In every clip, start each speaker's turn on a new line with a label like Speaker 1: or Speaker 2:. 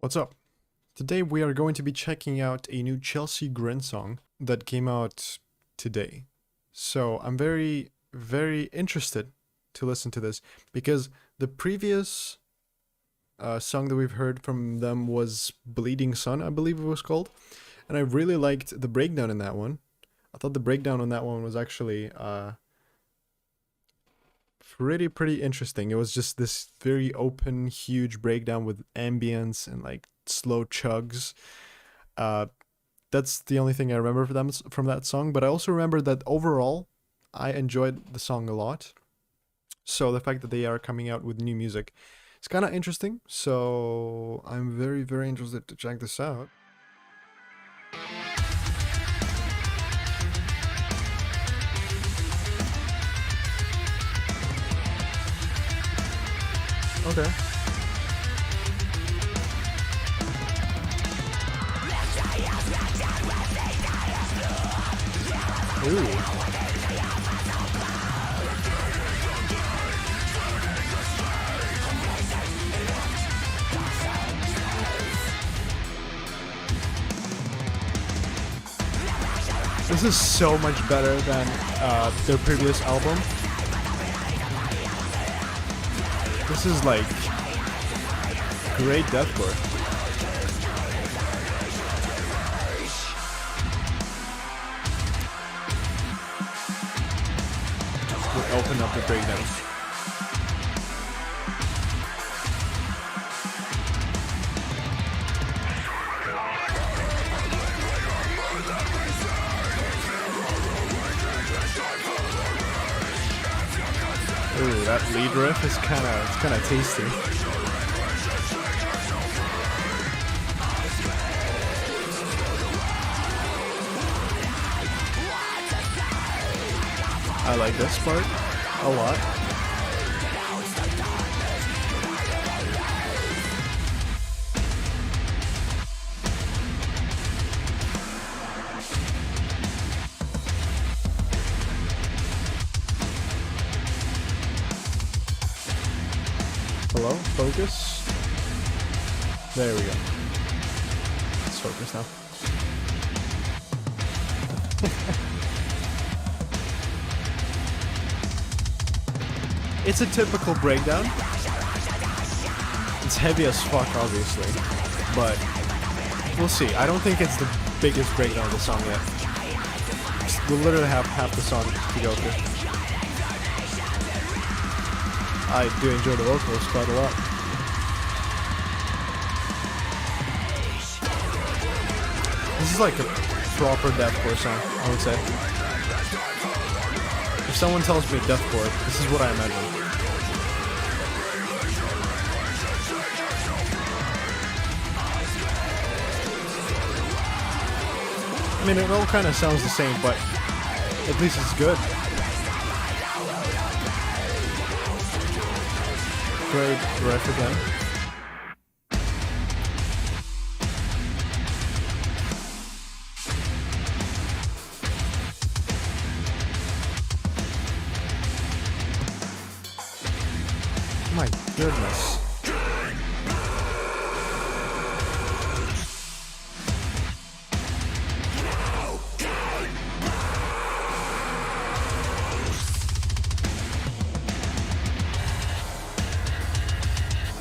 Speaker 1: What's up? Today we are going to be checking out a new Chelsea Grin song that came out today. So I'm very, very interested to listen to this because the previous song that we've heard from them was Bleeding Sun, I believe it was called. And I really liked the breakdown in that one. I thought the breakdown on that one was actually pretty interesting. It was just this very open, huge breakdown with ambience and like slow chugs. Uh, that's the only thing I remember from that song. But I also remember that overall, I enjoyed the song a lot. So the fact that they are coming out with new music, it's kind of interesting. So I'm very interested to check this out. Okay. Ooh. This is so much better than their previous album. This is like great deathcore. We'll open up the breakdown. Ooh, that lead riff is kind of tasty. I like this part a lot. Hello? Focus? There we go. Let's focus now. It's a typical breakdown. It's heavy as fuck, obviously. But we'll see. I don't think it's the biggest breakdown of the song yet. We'll literally have half the song to go through. I do enjoy the vocals quite a lot. This is like a proper deathcore song, I would say. If someone tells me deathcore, this is what I imagine. I mean, it all kind of sounds the same, but at least it's good. Great riff again. My goodness.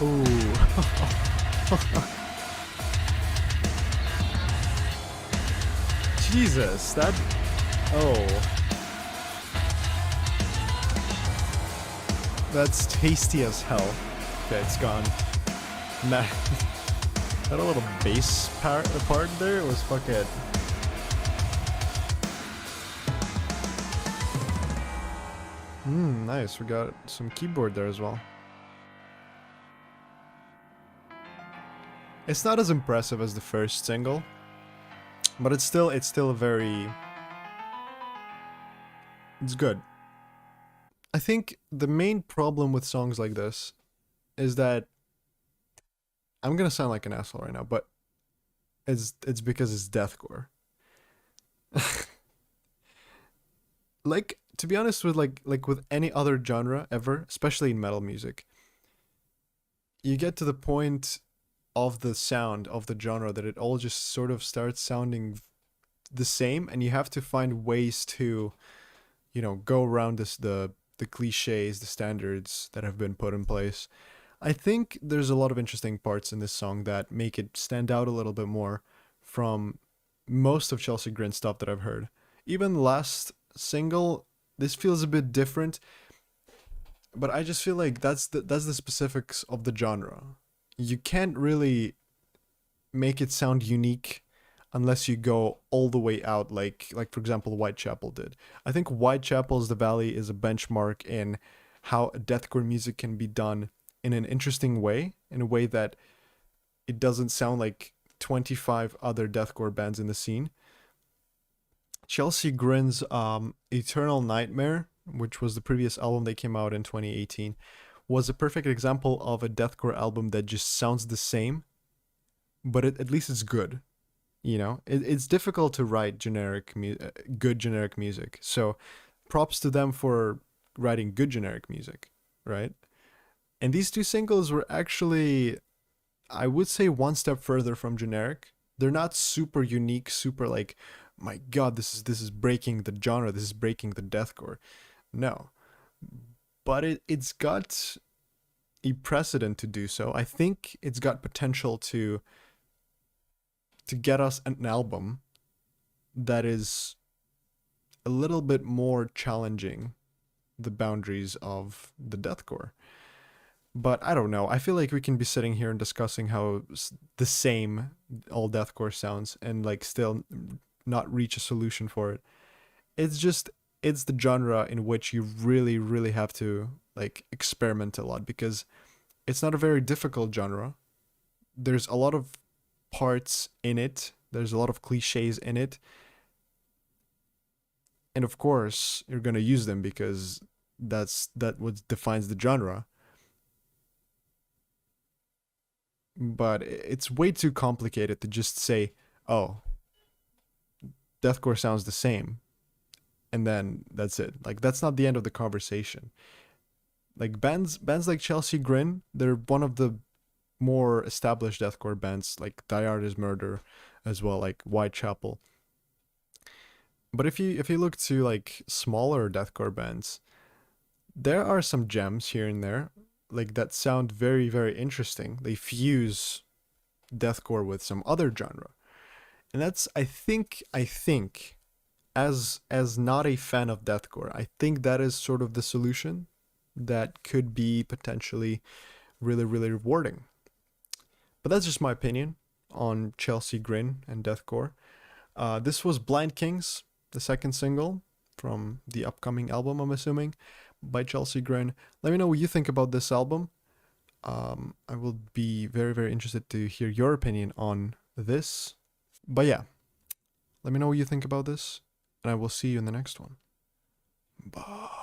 Speaker 1: Ooh. Jesus, that... Oh. That's tasty as hell. Okay, it's gone. Nah. That a little bass part there was fucking... Nice. We got some keyboard there as well. It's not as impressive as the first single, but it's still very... It's good. I think the main problem with songs like this is that I'm gonna sound like an asshole right now, but it's because it's deathcore. Like, to be honest, with like with any other genre ever, especially in metal music, you get to the point of the sound of the genre that it all just sort of starts sounding the same, and you have to find ways to, go around the cliches, the standards that have been put in place. I think there's a lot of interesting parts in this song that make it stand out a little bit more from most of Chelsea Grin stuff that I've heard. Even the last single, this feels a bit different, but I just feel like that's the specifics of the genre. You can't really make it sound unique unless you go all the way out, like for example Whitechapel did. I think Whitechapel's The Valley is a benchmark in how deathcore music can be done in an interesting way, in a way that it doesn't sound like 25 other deathcore bands in the scene. Chelsea Grin's Eternal Nightmare, which was the previous album that came out in 2018, was a perfect example of a deathcore album that just sounds the same, but at least it's good. It's difficult to write good generic music. So props to them for writing good generic music, right? And these two singles were actually, I would say, one step further from generic. They're not super unique, super like, my God, this is breaking the genre. This is breaking the deathcore. No, but it's got a precedent to do so. I think it's got potential to get us an album that is a little bit more challenging the boundaries of the deathcore. But I don't know. I feel like we can be sitting here and discussing how the same all deathcore sounds and like still not reach a solution for it. It's the genre in which you really really have to like experiment a lot, because it's not a very difficult genre. There's a lot of parts in it. There's a lot of cliches in it. And of course, you're going to use them because that what defines the genre. But it's way too complicated to just say, "Oh, deathcore sounds the same." And then that's it. Like that's not the end of the conversation. Like bands like Chelsea Grin, they're one of the more established deathcore bands, like Die Hard is Murder as well, like Whitechapel. But if you look to like smaller deathcore bands, there are some gems here and there, like that sound very very interesting. They fuse deathcore with some other genre, and that's I think as not a fan of deathcore, I think that is sort of the solution that could be potentially really really rewarding. But that's just my opinion on Chelsea Grin and deathcore. This was Blind Kings, the second single from the upcoming album, I'm assuming, by Chelsea Grin. Let me know what you think about this album. I will be very, very interested to hear your opinion on this. But yeah, let me know what you think about this, and I will see you in the next one. Bye.